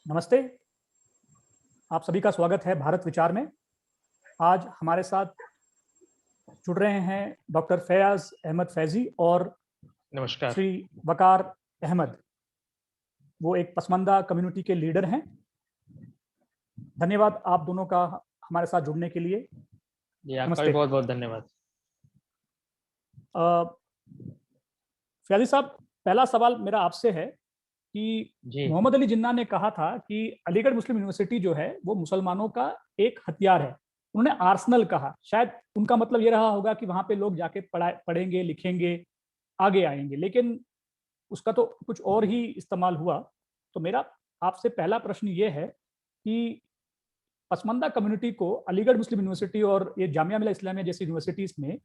नमस्ते। आप सभी का स्वागत है भारत विचार में। आज हमारे साथ जुड़ रहे हैं डॉक्टर फैयाज अहमद फैजी और नमस्कार। श्री वकार अहमद। वो एक पसमानदा कम्युनिटी के लीडर हैं। धन्यवाद आप दोनों का हमारे साथ जुड़ने के लिए। जी, आपका भी नमस्ते। बहुत-बहुत धन्यवाद। फैजी साहब, पहला सवाल मेरा आपसे है कि जी, मोहम्मद अली जिन्ना ने कहा था कि अलीगढ़ मुस्लिम यूनिवर्सिटी जो है वो मुसलमानों का एक हथियार है। उन्होंने आर्सनल कहा। शायद उनका मतलब ये रहा होगा कि वहां पे लोग जाके पढ़ेंगे, लिखेंगे, आगे आएंगे, लेकिन उसका तो कुछ और ही इस्तेमाल हुआ। तो मेरा आपसे पहला प्रश्न ये है कि पसमानदा कम्युनिटी को अलीगढ़ मुस्लिम यूनिवर्सिटी और ये जामिया मिल्ला इस्लामिया जैसी यूनिवर्सिटीज में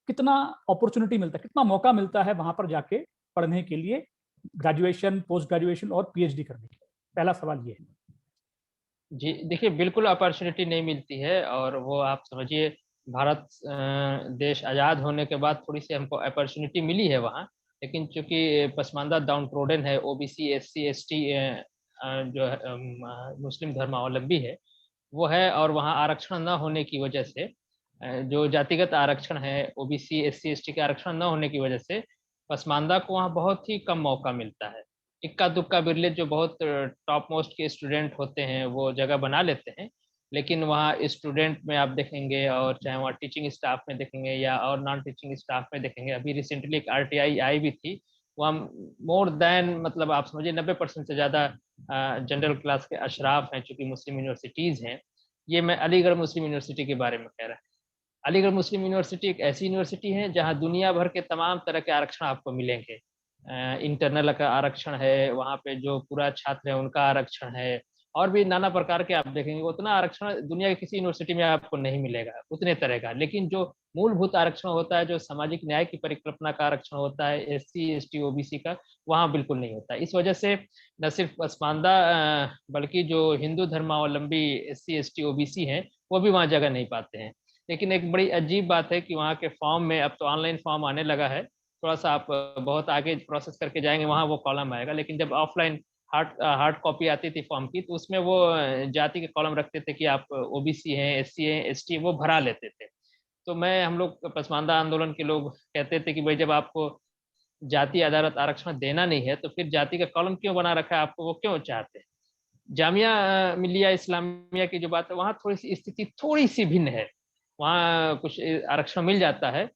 कितना अपॉर्चुनिटी मिलता है, कितना मौका मिलता है वहां पर जाके पढ़ने के लिए, ग्रेजुएशन, पोस्ट ग्रेजुएशन और पीएचडी करने के लिए? पहला सवाल ये है। जी, देखिए बिल्कुल अपॉर्च्युनिटी नहीं मिलती है और वो आप समझिए भारत देश आज़ाद होने के बाद थोड़ी-सी हमको अपॉर्च्युनिटी मिली है वहाँ। लेकिन चूँकि पसमानदा डाउन ट्रोडन है, ओबीसी, एससी, एसटी जो है मुस्लिम धर्मावलंबी है, वो है और वहाँ आरक्षण ना होने की वजह से जो जातिगत आरक्षण है, ओबीसी, एससी, एसटी के आरक्षण ना होने की वजह से पसमानदा को वहाँ बहुत ही कम मौका मिलता है। इक्का-दुक्का बिरले जो बहुत टॉप मोस्ट के स्टूडेंट होते हैं, वो जगह बना लेते हैं। लेकिन वहाँ स्टूडेंट में आप देखेंगे और चाहे वहाँ टीचिंग स्टाफ में देखेंगे या और नॉन टीचिंग स्टाफ में देखेंगे, अभी रिसेंटली एक आरटीआई आई भी थी, वहाँ मोर दैन मतलब आप समझिए 90% से ज़्यादा जनरल क्लास के अशराफ हैं, चूँकि मुस्लिम यूनिवर्सिटीज़ हैं। ये मैं अलीगढ़ मुस्लिम यूनिवर्सिटी के बारे में कह रहा। अलीगढ़ मुस्लिम यूनिवर्सिटी एक ऐसी यूनिवर्सिटी है जहाँ दुनिया भर के तमाम तरह के आरक्षण आपको मिलेंगे। इंटरनल का आरक्षण है, वहाँ पे जो पूरा छात्र है उनका आरक्षण है और भी नाना प्रकार के आप देखेंगे उतना आरक्षण दुनिया की किसी यूनिवर्सिटी में आपको नहीं मिलेगा, उतने तरह का। लेकिन जो मूलभूत आरक्षण होता है, जो सामाजिक न्याय की परिकल्पना का आरक्षण होता है, एससी, एसटी, ओबीसी का, वहाँ बिल्कुल नहीं होता है। इस वजह से न सिर्फ पसमानदा बल्कि जो हिंदू धर्मावलंबी एससी, एसटी, ओबीसी हैं, वो भी वहाँ जगह नहीं पाते हैं। लेकिन एक बड़ी अजीब बात है कि वहाँ के फॉर्म में अब तो ऑनलाइन फॉर्म आने लगा है, थोड़ा-सा आप बहुत आगे प्रोसेस करके जाएँगे वहाँ वो कॉलम आएगा, लेकिन जब ऑफलाइन हार्ड कॉपी आती थी फॉर्म की तो उसमें वो जाति के कॉलम रखते थे कि आप ओबीसी हैं, एससी हैं, एसटी हैं, वो भरा लेते थे। तो हम लोग पसमानदा आंदोलन के लोग कहते थे कि भई जब आपको जाति आधारित आरक्षण देना नहीं है, तो फिर जाति का कॉलम क्यों बना रखा है, आपको वो क्यों चाहते हैं? जामिया मिल्लिया इस्लामिया की जो बात है, वहाँ थोड़ी-सी स्थिति थोड़ी-सी भिन्न है। वहाँ कुछ आरक्षण मिल जाता है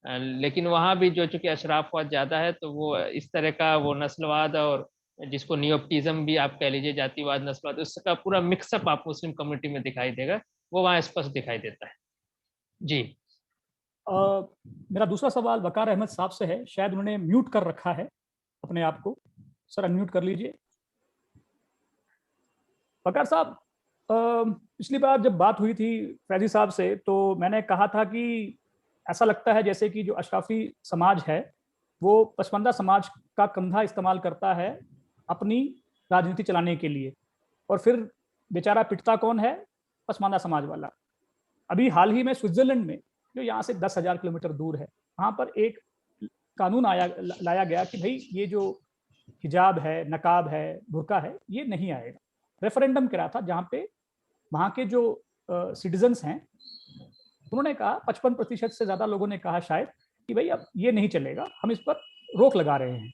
लेकिन वहाँ भी जो चूँकि अशराफ़ ज़्यादा है, तो वो इस तरह का वो नस्लवाद और जिसको नियोक्टिज़्म भी आप कह लीजिए, जातिवाद, नस्लवाद, उसका पूरा मिक्स अप आपको मुस्लिम कम्युनिटी में दिखाई देगा, वो वहाँ स्पष्ट दिखाई देता है। जी। मेरा दूसरा सवाल वकार अहमद साहब से है। शायद उन्होंने म्यूट कर रखा है अपने आप को। सर, अनम्यूट कर लीजिए। वकार साहब, पिछली बार जब बात हुई थी फैजी साहब से, तो मैंने कहा था कि ऐसा लगता है जैसे कि जो अशराफी समाज है वो पसमानदा समाज का कंधा इस्तेमाल करता है अपनी राजनीति चलाने के लिए, और फिर बेचारा पिटता कौन है? पसमानदा समाज वाला। अभी हाल ही में स्विट्जरलैंड में, जो यहाँ से 10,000 किलोमीटर दूर है, वहाँ पर एक कानून लाया गया कि भाई ये जो हिजाब है, नकाब है, बुर्का है, ये नहीं आएगा। रेफरेंडम करा था जहाँ पे वहाँ के जो सिटीजन्स हैं उन्होंने कहा, 55% से ज्यादा लोगों ने कहा शायद, कि भाई अब ये नहीं चलेगा, हम इस पर रोक लगा रहे हैं।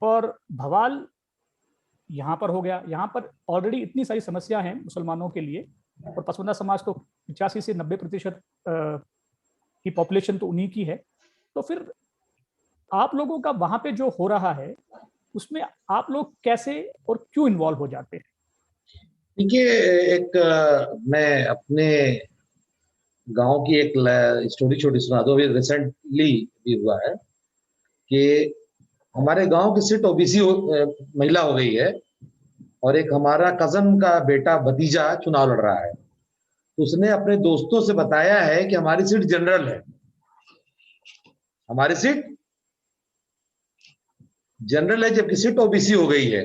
और बवाल यहाँ पर हो गया। यहाँ पर ऑलरेडी इतनी सारी समस्या है मुसलमानों के लिए, और पसमानदा समाज तो 85 से 90% की पॉपुलेशन तो उन्हीं की है। तो फिर आप लोगों का वहां पे जो हो रहा है उसमें आप लोग कैसे और क्यों इन्वॉल्व हो जाते हैं? देखिए, एक मैं अपने गांव की एक स्टोरी छोटी सुना दो। अभी रिसेंटली भी हुआ है कि हमारे गांव की सीट ओबीसी महिला हो गई है और एक हमारा कजन का बेटा भतीजा चुनाव लड़ रहा है। तो उसने अपने दोस्तों से बताया है कि हमारी सीट जनरल है, हमारी सीट जनरल है, जबकि सीट ओबीसी हो गई है।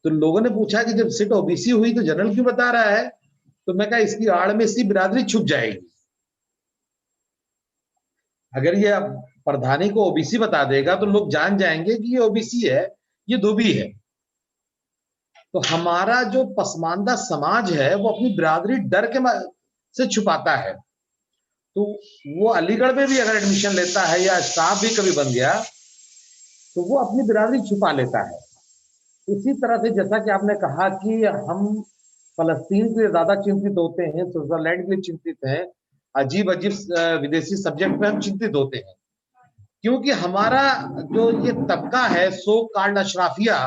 तो लोगों ने पूछा कि जब सीट ओबीसी हुई तो जनरल क्यों बता रहा है? तो मैं कहा इसकी आड़ में इसकी बिरादरी छुप जाएगी। अगर ये अब प्रधानी को ओबीसी बता देगा तो लोग जान जाएंगे कि ये ओबीसी है, ये धोबी है। तो हमारा जो पसमानदा समाज है वो अपनी बिरादरी डर के से छुपाता है। तो वो अलीगढ़ में भी अगर एडमिशन लेता है या स्टाफ भी कभी बन गया तो वो अपनी बिरादरी छुपा लेता है। इसी तरह से जैसा कि आपने कहा कि हम फलस्तीन के लिए ज्यादा चिंतित होते हैं, स्विट्जरलैंड के लिए चिंतित हैं, अजीब अजीब विदेशी सब्जेक्ट पे हम चिंतित होते हैं, क्योंकि हमारा जो ये तबका है सो कॉल्ड अशराफिया,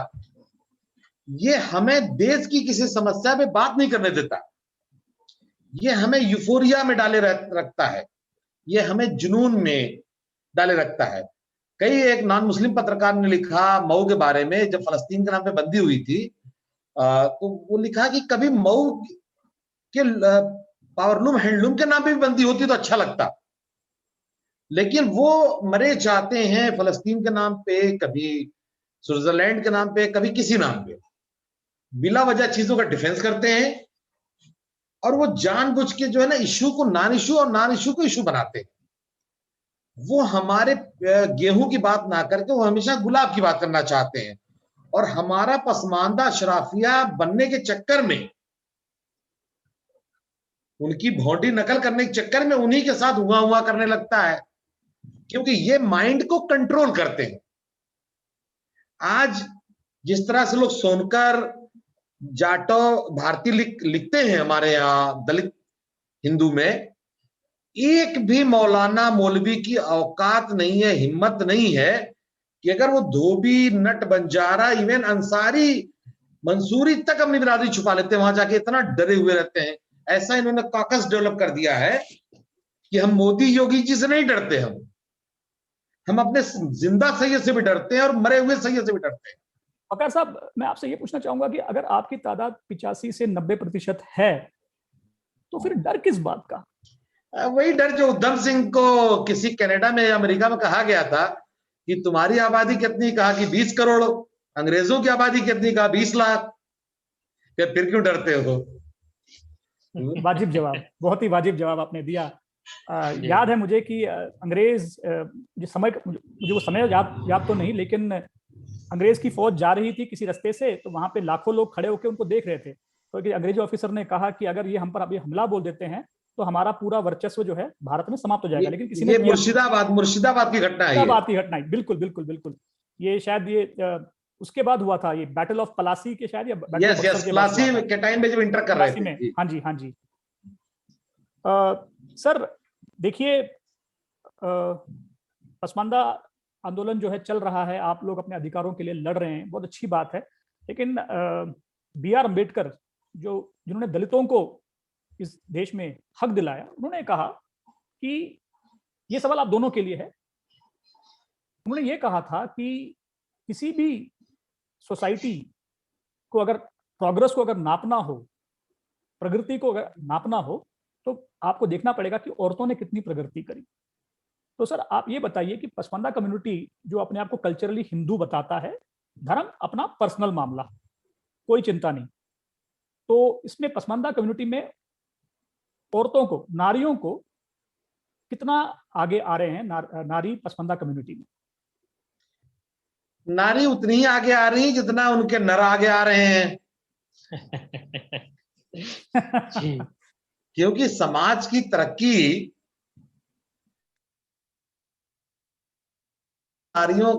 ये हमें देश की किसी समस्या पे बात नहीं करने देता। ये हमें यूफोरिया में डाले रखता है, ये हमें जुनून में डाले रखता है। कई एक नॉन मुस्लिम पत्रकार ने लिखा मऊ के बारे में, जब फलस्तीन के नाम पे बंदी हुई थी, तो वो लिखा कि कभी मऊ के पावरलूम हैंडलूम के नाम पे भी बंदी होती तो अच्छा लगता, लेकिन वो मरे चाहते हैं फलस्तीन के नाम पे, कभी स्विट्जरलैंड के नाम पे, कभी किसी नाम पे, बिला वजह चीजों का डिफेंस करते हैं और वो जानबूझ के जो है ना इशू को नॉन इशू और नॉन इशू को इशू बनाते हैं। वो हमारे गेहूं की बात ना करके वो हमेशा गुलाब की बात करना चाहते हैं, और हमारा पसमानदा अशराफिया बनने के चक्कर में, उनकी भौंडी नकल करने के चक्कर में उन्हीं के साथ हुआ हुआ करने लगता है, क्योंकि ये माइंड को कंट्रोल करते हैं। आज जिस तरह से लोग सोनकर, जाटो, भारती लिखते हैं हमारे यहाँ दलित हिंदू में, एक भी मौलाना मौलवी की औकात नहीं है, हिम्मत नहीं है कि अगर वो धोबी, नट, बंजारा, इवन अंसारी, मंसूरी तक अपनी बिरादरी छुपा लेते हैं, वहां जाके इतना डरे हुए रहते हैं। ऐसा इन्होंने कॉकस डेवलप कर दिया है कि हम मोदी योगी जी से नहीं डरते, हम अपने जिंदा सैयद से भी डरते हैं और मरे हुए सैयद से भी डरते हैं। वकार साहब, मैं आपसे ये पूछना चाहूंगा कि अगर आपकी तादाद 85 से 90% है तो फिर डर किस बात का? वही डर जो उधम सिंह को किसी कनाडा में या अमेरिका में कहा गया था कि तुम्हारी आबादी कितनी, कहा कि 20 करोड़, अंग्रेजों की आबादी कितनी, कहा 20 लाख, फिर क्यों डरते हो? वाजिब जवाब, बहुत ही वाजिब जवाब आपने दिया। याद है मुझे कि अंग्रेज जिस समय, मुझे वो समय याद तो नहीं, लेकिन अंग्रेज की फौज जा रही थी किसी रास्ते से, तो वहां पे लाखों लोग खड़े होकर उनको देख रहे थे। तो एक अंग्रेजी ऑफिसर ने कहा कि अगर ये हम पर अभी हमला बोल देते हैं तो हमारा पूरा वर्चस्व जो है भारत में समाप्त हो जाएगा। लेकिन किसी ने, मुर्शिदाबाद की घटना है, मुर्शिदाबाद की घटना है, बिल्कुल बिल्कुल बिल्कुल। ये शायद ये उसके बाद हुआ था, ये बैटल ऑफ पलासी के शायद, या पलासी के टाइम में जब इंटर कर रहे थे। हाँ जी, हाँ जी। सर देखिए, पसमानदा आंदोलन जो है चल रहा है, आप लोग अपने अधिकारों के लिए लड़ रहे हैं, बहुत अच्छी बात है। लेकिन B.R. अम्बेडकर जिन्होंने दलितों को इस देश में हक दिलाया, उन्होंने कहा कि ये सवाल आप दोनों के लिए है। उन्होंने ये कहा था कि किसी भी सोसाइटी को अगर प्रोग्रेस को अगर नापना हो, प्रगति को अगर नापना हो, तो आपको देखना पड़ेगा कि औरतों ने कितनी प्रगति करी। तो सर आप ये बताइए कि पसमानदा कम्युनिटी जो अपने आप को कल्चरली हिंदू बताता है, धर्म अपना पर्सनल मामला, कोई चिंता नहीं, तो इसमें पसमानदा कम्युनिटी में औरतों को, नारियों को कितना आगे आ रहे हैं नारी पसमानदा कम्युनिटी में? नारी उतनी ही आगे आ रही है जितना उनके नर आगे आ रहे हैं। क्योंकि समाज की तरक्की नारियों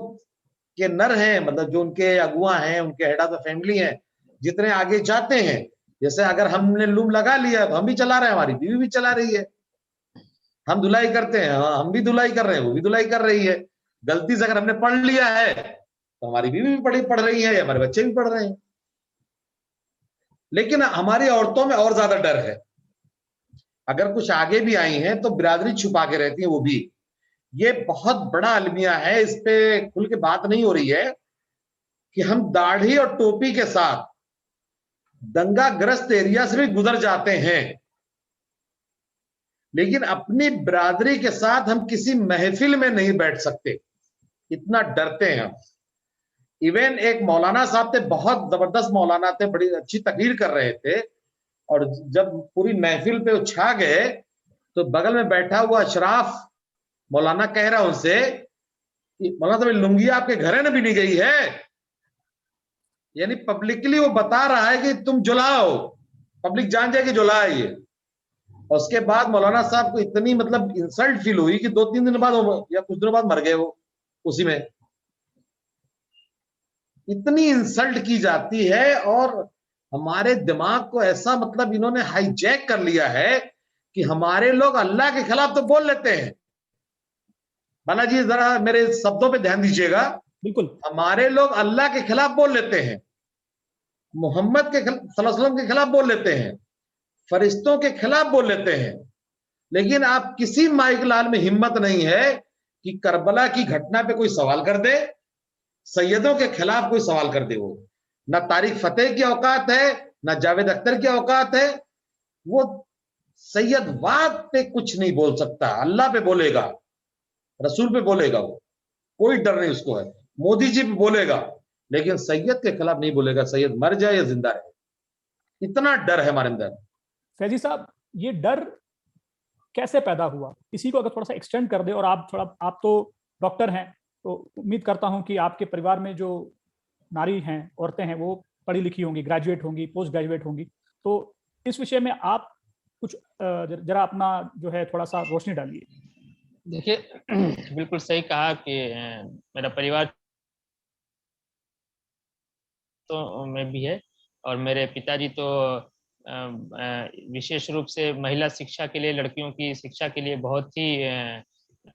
के नर हैं, मतलब जो उनके अगुआ हैं, उनके हेड ऑफ द फैमिली हैं, जितने आगे जाते हैं। जैसे अगर हमने लूम लगा लिया तो हम भी चला रहे हैं, हमारी बीवी भी चला रही है, हम धुलाई करते हैं, हम भी धुलाई कर रहे हैं, वो भी धुलाई कर रही है। गलती से अगर हमने पढ़ लिया है तो हमारी बीवी भी पढ़ रही है, हमारे बच्चे भी पढ़ रहे हैं। लेकिन हमारी औरतों में और ज्यादा डर है। अगर कुछ आगे भी आई हैं तो बिरादरी छुपा के रहती है वो भी। ये बहुत बड़ा अलमिया है, इस पे खुल के बात नहीं हो रही है कि हम दाढ़ी और टोपी के साथ दंगाग्रस्त एरिया से भी गुजर जाते हैं, लेकिन अपनी बिरादरी के साथ हम किसी महफिल में नहीं बैठ सकते, इतना डरते हैं हम। इवन एक मौलाना साहब थे, बहुत जबरदस्त मौलाना थे, बड़ी अच्छी तकरीर कर रहे थे, और जब पूरी महफिल पे वो छा गए तो बगल में बैठा हुआ अशराफ मौलाना कह रहा उनसे कि मौलाना साहब लुंगी आपके घर है ना भी नहीं गई है। यानी पब्लिकली वो बता रहा है कि तुम जुला हो, पब्लिक जान जाए कि जुला है ये। और उसके बाद मौलाना साहब को इतनी मतलब इंसल्ट फील हुई कि 2-3 दिन बाद या कुछ दिनों बाद मर गए वो उसी में। इतनी इंसल्ट की जाती है और हमारे दिमाग को ऐसा मतलब इन्होंने हाईजैक कर लिया है कि हमारे लोग अल्लाह के खिलाफ तो बोल लेते हैं। बालाजी जरा मेरे शब्दों पे ध्यान दीजिएगा। बिल्कुल। हमारे लोग अल्लाह के खिलाफ बोल लेते हैं, मोहम्मद के सल्लल्लाहु अलैहि वसल्लम के खिलाफ बोल लेते हैं, फरिश्तों के खिलाफ बोल लेते हैं, लेकिन आप किसी माइक लाल में हिम्मत नहीं है कि करबला की घटना पे कोई सवाल कर दे, सैयदों के खिलाफ कोई सवाल कर दे। वो ना तारिक फतेह की औकात है, ना जावेद अख्तर की औकात है। वो सैयदवाद पे कुछ नहीं बोल सकता, अल्लाह पे बोलेगा, रसूल पे बोलेगा, वो कोई डर नहीं उसको है। मोदी जी पे बोलेगा, लेकिन सैयद के खिलाफ नहीं बोलेगा, सैयद मर जाए या जिंदा रहे। इतना डर है हमारे अंदर। फैजी साहब, ये डर कैसे पैदा हुआ, इसी को अगर थोड़ा सा एक्सटेंड कर दे। और आप तो डॉक्टर हैं, तो उम्मीद करता हूं कि आपके परिवार में जो नारी हैं, औरतें हैं, वो पढ़ी लिखी होंगी, ग्रेजुएट होंगी, पोस्ट ग्रेजुएट होंगी। तो इस विषय में आप कुछ जरा अपना जो है थोड़ा सा रोशनी डालिए। देखिए बिल्कुल सही कहा कि मेरा परिवार तो में भी है, और मेरे पिताजी तो विशेष रूप से महिला शिक्षा के लिए, लड़कियों की शिक्षा के लिए बहुत ही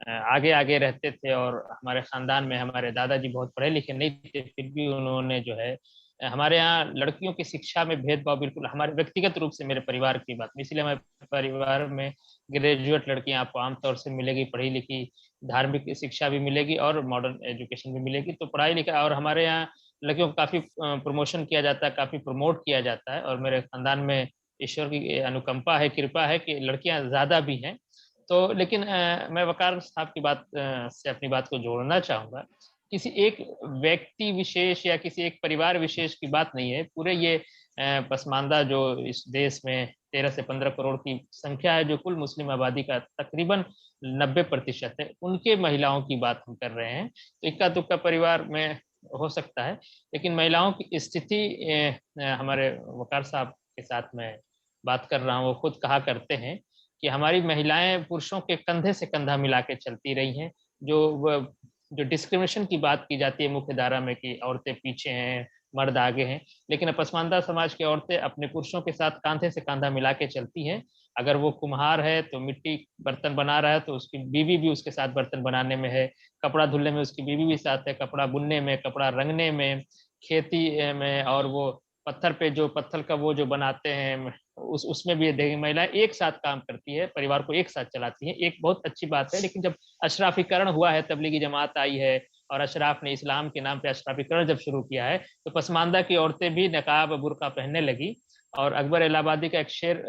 आगे आगे रहते थे। और हमारे खानदान में हमारे दादाजी बहुत पढ़े लिखे नहीं थे, फिर भी उन्होंने जो है हमारे यहाँ लड़कियों की शिक्षा में भेदभाव, बिल्कुल हमारे व्यक्तिगत रूप से मेरे परिवार की बात, इसलिए हमारे परिवार में ग्रेजुएट लड़कियां आपको आमतौर से मिलेगी, पढ़ी लिखी, धार्मिक शिक्षा भी मिलेगी और मॉडर्न एजुकेशन भी मिलेगी। तो पढ़ाई लिखाई, और हमारे यहाँ लड़कियों को काफी प्रमोशन किया जाता है, काफी प्रमोट किया जाता है। और मेरे खानदान में ईश्वर की अनुकंपा है, कृपा है कि लड़कियां ज्यादा भी हैं। तो लेकिन मैं वकार साहब की बात से अपनी बात को जोड़ना चाहूंगा। किसी एक व्यक्ति विशेष या किसी एक परिवार विशेष की बात नहीं है, पूरे ये पसमानदा जो इस देश में 13 से 15 करोड़ की संख्या है, जो कुल मुस्लिम आबादी का तकरीबन 90% है, उनके महिलाओं की बात हम कर रहे हैं। तो इक्का दुक्का परिवार में हो सकता है, लेकिन महिलाओं की स्थिति हमारे वकार साहब के साथ मैं बात कर रहा हूँ, वो खुद कहा करते हैं कि हमारी महिलाएं पुरुषों के कंधे से कंधा मिला के चलती रही हैं। जो डिस्क्रिमिनेशन की बात की जाती है मुख्य धारा में कि औरतें पीछे हैं, मर्द आगे हैं, लेकिन पसमानदा समाज की औरतें अपने पुरुषों के साथ कांधे से कांधा मिला के चलती हैं। अगर वो कुम्हार है तो मिट्टी बर्तन बना रहा है तो उसकी बीवी भी उसके साथ बर्तन बनाने में है, कपड़ा धुलने में उसकी बीवी भी साथ है, कपड़ा बुनने में, कपड़ा रंगने में, खेती में, और वो पत्थर पे जो पत्थर का वो जो बनाते हैं उसमें भी देखिए महिलाएं एक साथ काम करती है, परिवार को एक साथ चलाती है। एक बहुत अच्छी बात है। लेकिन जब अशराफीकरण हुआ है, तबलीगी जमात आई है और अशराफ ने इस्लाम के नाम पे अशराफीकरण जब शुरू किया है, तो पसमानदा की औरतें भी नकाब बुर्का पहनने लगी। और अकबर इलाहाबादी का एक शेर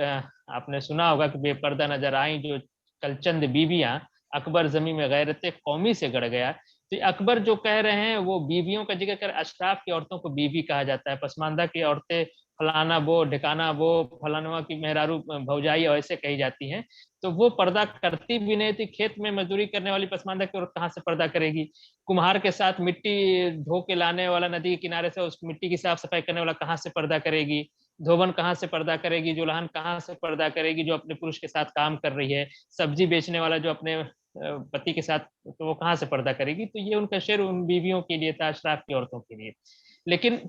आपने सुना होगा कि बेपर्दा नजर आई जो कलचंद बीबियां, अकबर जमी में गैरत कौमी से गड़ गया। तो अकबर जो कह रहे हैं वो बीवियों का जिक्र कर, अशराफ की औरतों को बीवी कहा जाता है, पसमानदा की औरतें फलाना वो ढिकाना वो फलाना की मेहरारू भौजाई ऐसे कही जाती हैं। तो वो पर्दा करती भी नहीं थी। खेत में मजदूरी करने वाली पसमानदा की औरत कहाँ से पर्दा करेगी? कुम्हार के साथ मिट्टी धो के लाने वाला, नदी के किनारे से उस मिट्टी की साफ सफाई करने वाला कहाँ से पर्दा करेगी? धोबन कहाँ से पर्दा करेगी? जुल्हन कहाँ से पर्दा करेगी जो अपने पुरुष के साथ काम कर रही है? सब्जी बेचने वाला जो अपने पति के साथ, तो वो कहाँ से पर्दा करेगी? तो ये उनका शेर उन बीवियों के लिए था, अशराफ की औरतों के लिए। लेकिन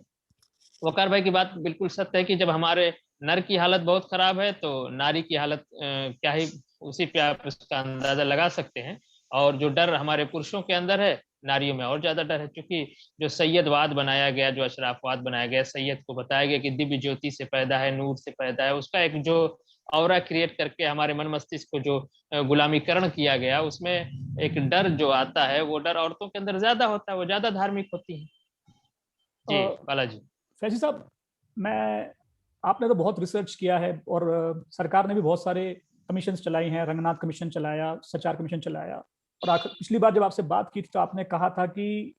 वकार भाई की बात बिल्कुल सत्य है कि जब हमारे नर की हालत बहुत खराब है तो नारी की हालत क्या ही, उसी पे आप इसका अंदाजा लगा सकते हैं। और जो डर हमारे पुरुषों के अंदर है, नारियों में और ज्यादा डर है, क्योंकि जो सैयदवाद बनाया गया, जो अशराफवाद बनाया गया, सैयद को बताया गया कि दिव्य ज्योति से पैदा है, नूर से पैदा है, उसका एक जो ऑरा क्रिएट करके हमारे मन मस्तिष्क को जो गुलामीकरण किया गया, उसमें एक डर जो आता है, वो डर औरतों के अंदर ज्यादा होता है, वो ज्यादा धार्मिक होती है। जी बालाजी। फैजी साहब, मैं आपने तो बहुत रिसर्च किया है और सरकार ने भी बहुत सारे कमीशंस चलाई हैं, रंगनाथ कमीशन चलाया, सचार कमीशन चलाया। और पिछली बार जब आपसे बात की थी तो आपने कहा था कि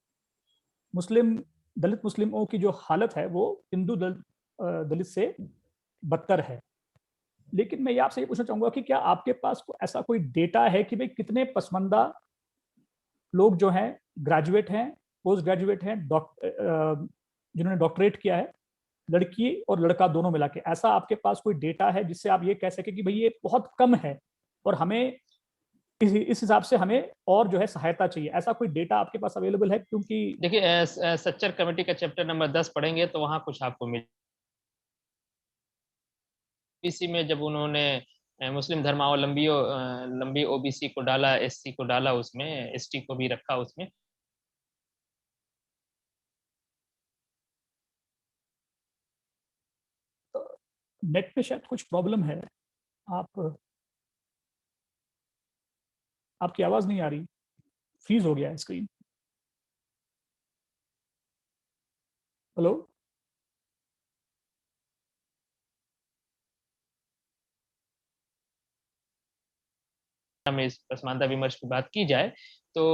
दलित मुस्लिमों की जो हालत है वो हिंदू दलित से बदतर है। लेकिन मैं ये आपसे ये पूछना चाहूंगा कि क्या आपके पास ऐसा कोई डेटा है कि भाई कितने पसमानदा लोग जो हैं ग्रेजुएट हैं, पोस्ट ग्रेजुएट हैं, जिन्होंने डॉक्टरेट किया है, लड़की और लड़का दोनों मिला के, ऐसा आपके पास कोई डेटा है जिससे आप ये कह सके कि भाई ये बहुत कम है और हमें इस हिसाब से हमें और जो है सहायता चाहिए, ऐसा कोई डेटा आपके पास अवेलेबल है? क्योंकि देखिए सच्चर कमेटी का चैप्टर नंबर 10 पढ़ेंगे तो वहाँ कुछ आपको मिल, ओबीसी में जब उन्होंने मुस्लिम धर्मावलंबियों लंबी ओबीसी को डाला, एससी को डाला, उसमें एसटी को भी रखा उसमें, नेट पे शायद कुछ प्रॉब्लम है। आपकी आवाज नहीं आ रही, फ्रीज हो गया है स्क्रीन। हेलो, में इस पसमानदा विमर्श की बात की जाए तो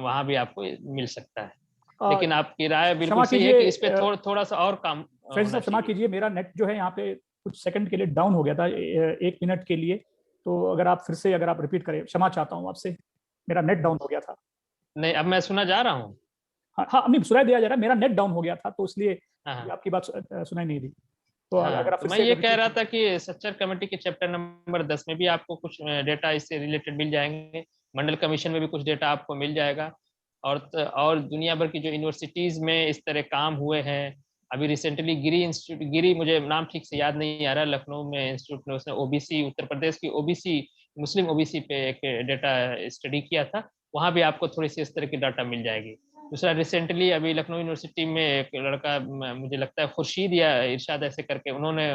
वहां भी आपको मिल सकता है। लेकिन आपकी राय बिल्कुल सही है कि इस पे थोड़ा सा और काम फैजी साहब क्षमा कीजिए, मेरा नेट जो है यहाँ पे कुछ सेकंड के लिए डाउन हो गया था, 1 मिनट के लिए, तो अगर आप फिर से अगर आप रिपीट करें, क्षमा चाहता हूँ आपसे, मेरा नेट डाउन हो गया था। नहीं, अब मैं सुना जा रहा हूँ। हाँ, नहीं सुनाई दिया जा रहा है, मेरा नेट डाउन हो गया था तो इसलिए आपकी बात सुनाई नहीं दी। तो अगर आप तो मैं ये कह रहा था कि सच्चर कमेटी के चैप्टर नंबर 10 में भी आपको कुछ डेटा इससे रिलेटेड मिल जाएंगे, मंडल कमीशन में भी कुछ डेटा आपको मिल जाएगा, और दुनिया भर की जो यूनिवर्सिटीज में इस तरह काम हुए हैं, अभी रिसेंटली गिरी इंस्टीट्यूट, गिरी मुझे नाम ठीक से याद नहीं आ रहा, लखनऊ में इंस्टीट्यूट में उसने ओबीसी, उत्तर प्रदेश की ओबीसी, मुस्लिम ओबीसी पे एक डेटा स्टडी किया था, वहाँ भी आपको थोड़ी सी इस तरह की डाटा मिल जाएगी। दूसरा, रिसेंटली अभी लखनऊ यूनिवर्सिटी में एक लड़का, मुझे लगता है खुर्शीद या इरशाद ऐसे करके, उन्होंने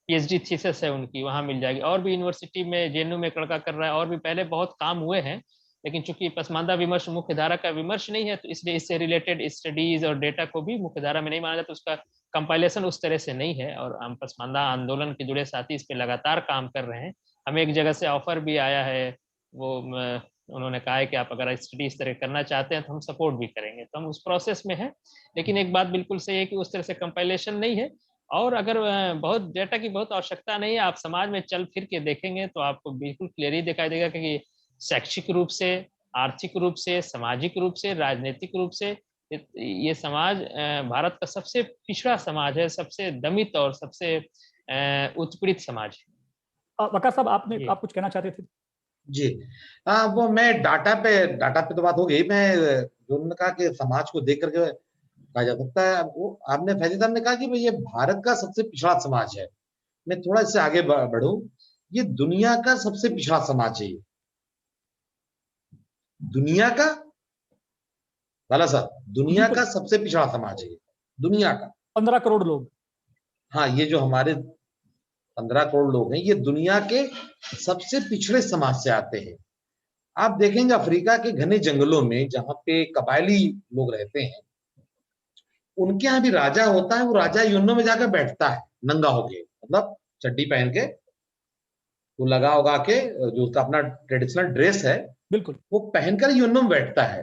पीएचडी थीसिस है उनकी, वहां मिल जाएगी। और भी यूनिवर्सिटी में जेएनयू में एक लड़का कर रहा है, और भी पहले बहुत काम हुए हैं, लेकिन चूंकि पसमानदा विमर्श मुख्य धारा का विमर्श नहीं है, तो इसलिए इससे रिलेटेड स्टडीज और डेटा को भी मुख्य धारा में नहीं माना जाता, उसका कंपाइलेशन उस तरह से नहीं है। और हम पसमानदा आंदोलन के जुड़े साथी इस पे लगातार काम कर रहे हैं। हमें एक जगह से ऑफर भी आया है, वो उन्होंने कहा है कि आप अगर स्टडी इस तरह करना चाहते हैं तो हम सपोर्ट भी करेंगे, तो हम उस प्रोसेस में हैं। लेकिन एक बात बिल्कुल सही है कि उस तरह से कंपाइलेशन नहीं है, और अगर बहुत डेटा की बहुत आवश्यकता नहीं है, आप समाज में चल फिर के देखेंगे तो आपको बिल्कुल क्लियर ही दिखाई देगा कि शैक्षिक रूप से, आर्थिक रूप से, सामाजिक रूप से, राजनीतिक रूप से ये समाज भारत का सबसे पिछड़ा समाज है, सबसे दमित और सबसे उत्पीड़ित समाज है। वकार साहब, आप कुछ कहना चाहते थे? जी, वो मैं डाटा पे तो बात हो गई। मैं जो उन्होंने कहा कि समाज को देख करके कहा जा सकता है, वो आपने फैजी साहब ने कहा कि भाई ये भारत का सबसे पिछड़ा समाज है। मैं थोड़ा इससे आगे बढ़ूं, ये दुनिया का सबसे पिछड़ा समाज है। ये दुनिया का, लाला साहब, दुनिया का सबसे पिछड़ा समाज है, दुनिया का 15 करोड़ लोग। हाँ, ये जो हमारे 15 करोड़ लोग हैं, ये दुनिया के सबसे पिछड़े समाज से आते हैं। आप देखेंगे अफ्रीका के घने जंगलों में जहां पे कबायली लोग रहते हैं, उनके यहाँ भी राजा होता है, वो राजा यूनो में जाकर बैठता है नंगा होके, मतलब चड्डी पहन के, वो लगा उगा के, जो उसका अपना ट्रेडिशनल ड्रेस है बिल्कुल, वो पहनकर यूनो में बैठता है।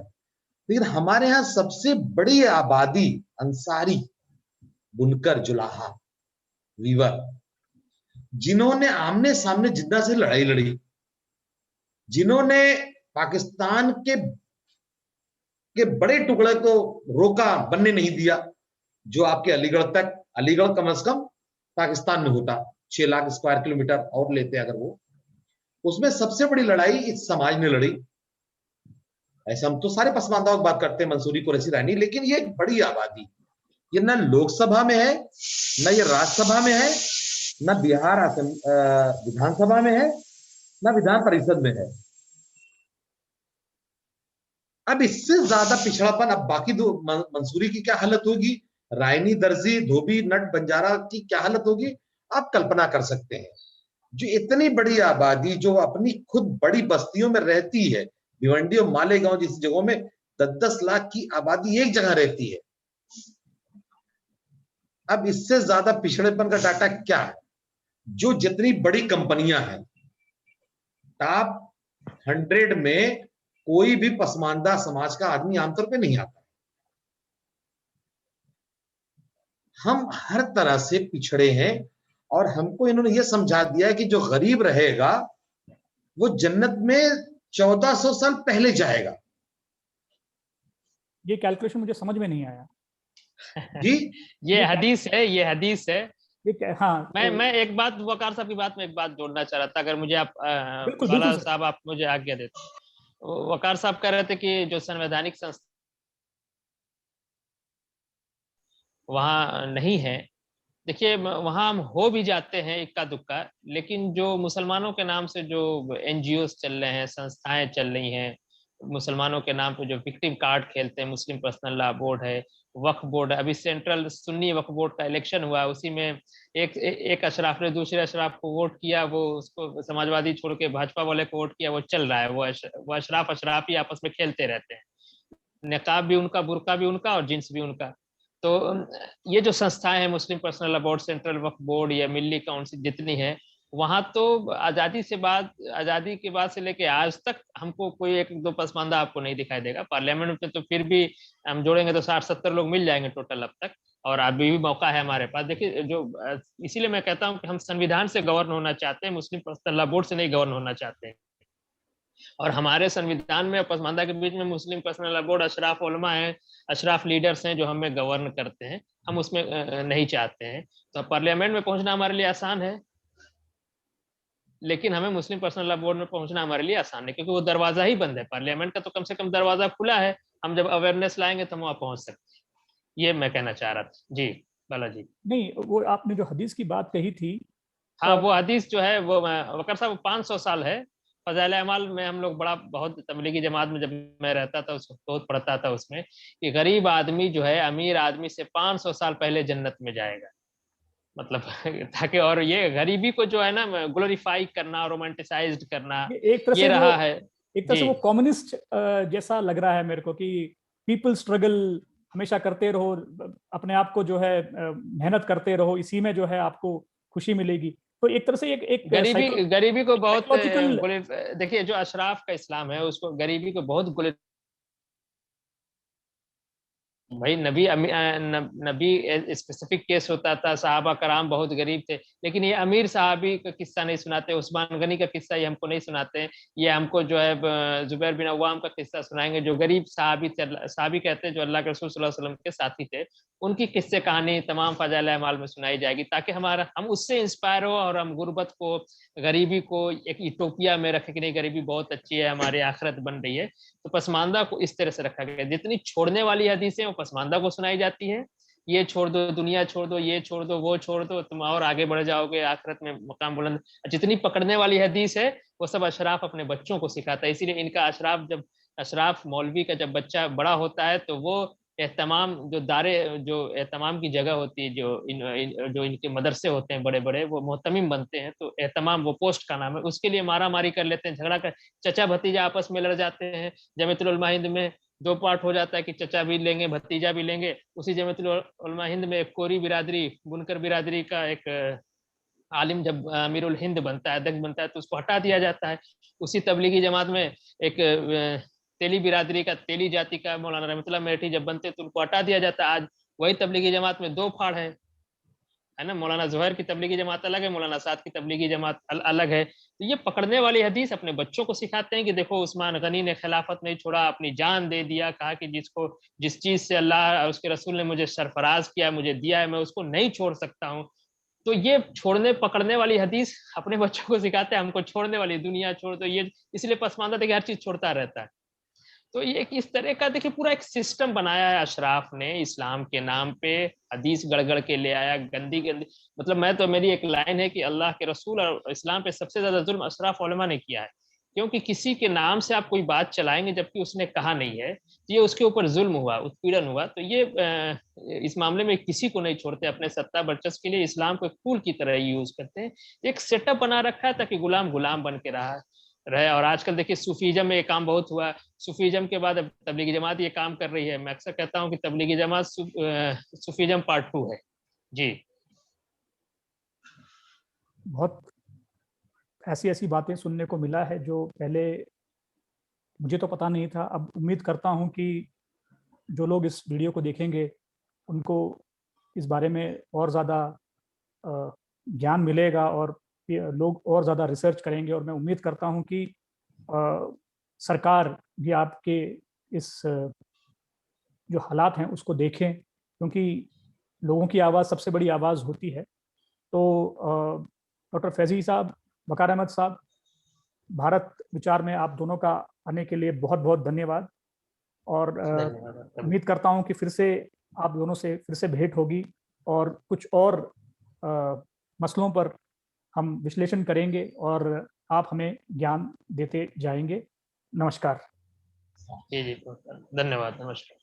लेकिन हमारे यहाँ सबसे बड़ी आबादी अंसारी, बुनकर, जुलाहा, वीवर, जिन्होंने आमने सामने जिद्दा से लड़ाई लड़ी, जिन्होंने पाकिस्तान के बड़े टुकड़े को रोका, बनने नहीं दिया, जो आपके अलीगढ़ तक, अलीगढ़ कम से कम पाकिस्तान में होता, 6 लाख स्क्वायर किलोमीटर और लेते अगर वो, उसमें सबसे बड़ी लड़ाई इस समाज ने लड़ी। ऐसे हम तो सारे पसमानदाओं की बात करते हैं, मंसूरी, कुरैशी, रानी, लेकिन ये एक बड़ी आबादी, ये न लोकसभा में है, न ये राज्यसभा में है, न बिहार विधानसभा में है, न विधान परिषद में है। अब इससे ज्यादा पिछड़ापन, अब बाकी दो, मंसूरी की क्या हालत होगी, रायनी, दर्जी, धोबी, नट, बंजारा की क्या हालत होगी, आप कल्पना कर सकते हैं। जो इतनी बड़ी आबादी, जो अपनी खुद बड़ी बस्तियों में रहती है, भिवंडी और मालेगांव जैसी जगहों में 10-10 लाख की आबादी एक जगह रहती है। अब इससे ज्यादा पिछड़ेपन का डाटा क्या है? जो जितनी बड़ी कंपनियां हैं, टॉप 100 में कोई भी पसमानदा समाज का आदमी आमतौर पे नहीं आता। हम हर तरह से पिछड़े हैं, और हमको इन्होंने ये समझा दिया कि जो गरीब रहेगा वो जन्नत में 1400 साल पहले जाएगा। ये कैलकुलेशन मुझे समझ में नहीं आया। जी। ये ये क्या, हदीस है, ये हदीस है। हाँ तो मैं एक बात, वकार साहब की बात में एक बात जोड़ना चाह रहा था, अगर मुझे आप बिल्कुल बिल्कुल बाला सर। साहब आप मुझे आज्ञा देते। वकार साहब कह रहे थे कि जो संवैधानिक संस्था वहाँ नहीं है। देखिए वहाँ हम हो भी जाते हैं इक्का दुक्का, लेकिन जो मुसलमानों के नाम से जो एनजीओ चल रहे हैं, संस्थाएं चल रही हैं, मुसलमानों के नाम पे जो विक्टिम कार्ड खेलते हैं, मुस्लिम पर्सनल लॉ बोर्ड है, वक्फ बोर्ड है, अभी सेंट्रल सुन्नी वक्फ बोर्ड का इलेक्शन हुआ, उसी में एक अशराफ ने दूसरे अशराफ को वोट किया, वो उसको समाजवादी छोड़ के भाजपा वाले को वोट किया, वो चल रहा है। वो अशराफ अशराफ ही आपस में खेलते रहते हैं, नकाब भी उनका, बुर्का भी उनका और जींस भी उनका। तो ये जो संस्थाएं हैं, मुस्लिम पर्सनल लॉ बोर्ड, सेंट्रल वक्फ बोर्ड या मिल्ली काउंसिल जितनी है, वहां तो आजादी के बाद से लेके आज तक हमको कोई एक दो पसमानदा आपको नहीं दिखाई देगा। पार्लियामेंट में तो फिर भी हम जोड़ेंगे तो 60-70 लोग मिल जाएंगे टोटल अब तक, और अभी भी मौका है हमारे पास। देखिए जो इसीलिए मैं कहता हूँ कि हम संविधान से गवर्न होना चाहते हैं, मुस्लिम पर्सनल लॉ बोर्ड से नहीं गवर्न होना चाहते हैं। और हमारे संविधान में पसमानदा के बीच में मुस्लिम पर्सनल लॉ बोर्ड, अशराफ उलमा है, अशराफ लीडर्स हैं जो हमें गवर्न करते हैं, हम उसमें नहीं चाहते हैं। तो पार्लियामेंट में पहुंचना हमारे लिए आसान है, लेकिन हमें मुस्लिम पर्सनल लॉ बोर्ड में पहुंचना हमारे लिए आसान है, क्योंकि वो दरवाजा ही बंद है। पार्लियामेंट का तो कम से कम दरवाजा खुला है, हम जब अवेयरनेस लाएंगे तो हम वहां पहुंच सकते हैं। ये मैं कहना चाह रहा था जी, बालाजी। नहीं, वो आपने जो हदीस की बात कही थी, हाँ, वो हदीस जो है वो वकर साहब 500 साल है। फजाइल अमाल में हम लोग बड़ा बहुत तबलीगी जमात में जब मैं रहता था, उस बहुत पढ़ता था उसमें, कि गरीब आदमी जो है अमीर आदमी से 500 साल पहले जन्नत में जाएगा। मतलब ताकि, और ये गरीबी को जो है ना ग्लोरीफाई करना, रोमांटिसाइज्ड करना, ये एक तरह ये से वो, रहा है। एक तरह जी से वो कम्युनिस्ट जैसा लग रहा है मेरे को, कि पीपल स्ट्रगल हमेशा करते रहो, अपने आप को जो है मेहनत करते रहो, इसी में जो है आपको खुशी मिलेगी। तो एक तरह से एक गरीबी को बहुत साइकोलॉजिकल। देखिए जो अशराफ का इस्लाम है उसको गरीबी को बहुत भाई, नबी स्पेसिफिक केस होता था, साहबा कराम बहुत गरीब थे, लेकिन ये अमीर साहबी का किस्सा नहीं सुनाते, उस्मान गनी का किस्सा ये हमको नहीं सुनाते हैं। ये हमको जो है जुबैर बिन अव्वाम का किस्सा सुनाएंगे, जो गरीब साहबी थे, साहबी कहते हैं जो अल्लाह के रसूल सल्लल्लाहु अलैहि वसल्लम के साथी थे। उनकी किस्से कहानी तमाम फजाइल अमाल में सुनाई जाएगी, ताकि हम उससे इंस्पायर हो, और हम गुर्बत को, गरीबी को एक यूटोपिया में रखें कि नहीं, गरीबी बहुत अच्छी है, हमारी आखिरत बन रही है। तो पसमानदा को इस तरह से रखा गया, जितनी छोड़ने वाली हदीसें वो पसमानदा को सुनाई जाती है, ये छोड़ दो, दुनिया छोड़ दो, ये छोड़ दो, वो छोड़ दो, तुम और आगे बढ़ जाओगे, आखिरत में मकाम बुलंद। जितनी पकड़ने वाली हदीस है वो सब अशराफ अपने बच्चों को सिखाता है। इसीलिए इनका अशराफ मौलवी का जब बच्चा बड़ा होता है तो वो एहतमाम, जो एहतमाम की जगह होती है, जो इनके मदरसे होते हैं बड़े बड़े, वो मोहतमिम बनते हैं। तो एहतमाम वो पोस्ट का नाम है, उसके लिए मारा मारी कर लेते हैं, झगड़ा कर, चचा भतीजा आपस में लड़ जाते हैं। जमीयतुल उलमा हिंद में दो पार्ट हो जाता है कि चचा भी लेंगे भतीजा भी लेंगे। उसी जमीयतुल उलमा हिंद में एक कोरी बिरादरी, बुनकर बिरादरी का एक आलिम जब अमीरुल हिंद बनता है, अध्यक्ष बनता है, तो उसको हटा दिया जाता है। उसी तबलीगी जमात में एक तेली बिरादरी का, तेली जाति का मौलाना रहमतुल्लाह मेठी जब बनते तो उनको हटा दिया जाता है। आज वही तबलीगी जमात में दो फाड़ है ना, मौलाना जुहैर की तबलीगी जमात अलग है, मौलाना साद की तबलीगी जमात अलग है। तो ये पकड़ने वाली हदीस अपने बच्चों को सिखाते हैं कि देखो उस्मान गनी ने खिलाफत नहीं छोड़ा, अपनी जान दे दिया, कहा कि जिस चीज से अल्लाह और उसके रसूल ने मुझे सरफराज किया, मुझे दिया है, मैं उसको नहीं छोड़ सकता हूँ। तो ये छोड़ने पकड़ने वाली हदीस अपने बच्चों को सिखाते हैं, हमको छोड़ने वाली दुनिया छोड़ दो, ये इसलिए पसमानदा था कि हर चीज छोड़ता रहता है। तो ये इस तरह का देखिए पूरा एक सिस्टम बनाया है अशराफ ने इस्लाम के नाम पे, हदीस गड़गड़ के ले आया, गंदी गंदी। मतलब मैं तो, मेरी एक लाइन है कि अल्लाह के रसूल और इस्लाम पे सबसे ज्यादा जुल्म अशराफ उलमा ने किया है, क्योंकि किसी के नाम से आप कोई बात चलाएंगे जबकि उसने कहा नहीं है, तो ये उसके ऊपर जुल्म हुआ, उत्पीड़न हुआ। तो ये इस मामले में किसी को नहीं छोड़ते, अपने सत्ता वर्चस्व के लिए इस्लाम को एक फूल की तरह यूज करते हैं। एक सेटअप बना रखा है ताकि गुलाम गुलाम बन के रहे। और आजकल देखिए सूफीजम में ये काम बहुत हुआ, सूफीजम के बाद अब तबलीगी जमात ये काम कर रही है। मैं अक्सर कहता हूँ कि तबलीगी जमात सूफीजम पार्ट 2 है जी। बहुत ऐसी ऐसी बातें सुनने को मिला है जो पहले मुझे तो पता नहीं था। अब उम्मीद करता हूं कि जो लोग इस वीडियो को देखेंगे उनको इस बारे में और ज़्यादा ज्ञान मिलेगा, और लोग और ज़्यादा रिसर्च करेंगे। और मैं उम्मीद करता हूं कि सरकार भी आपके इस जो हालात हैं उसको देखें, क्योंकि लोगों की आवाज़ सबसे बड़ी आवाज़ होती है। तो डॉक्टर फैज़ी साहब, वक़ार अहमद साहब, भारत विचार में आप दोनों का आने के लिए बहुत बहुत धन्यवाद। और धन्यवाद। उम्मीद करता हूँ कि फिर से आप दोनों से फिर से भेंट होगी और कुछ और मसलों पर हम विश्लेषण करेंगे और आप हमें ज्ञान देते जाएंगे। नमस्कार। जी जी, धन्यवाद, नमस्कार।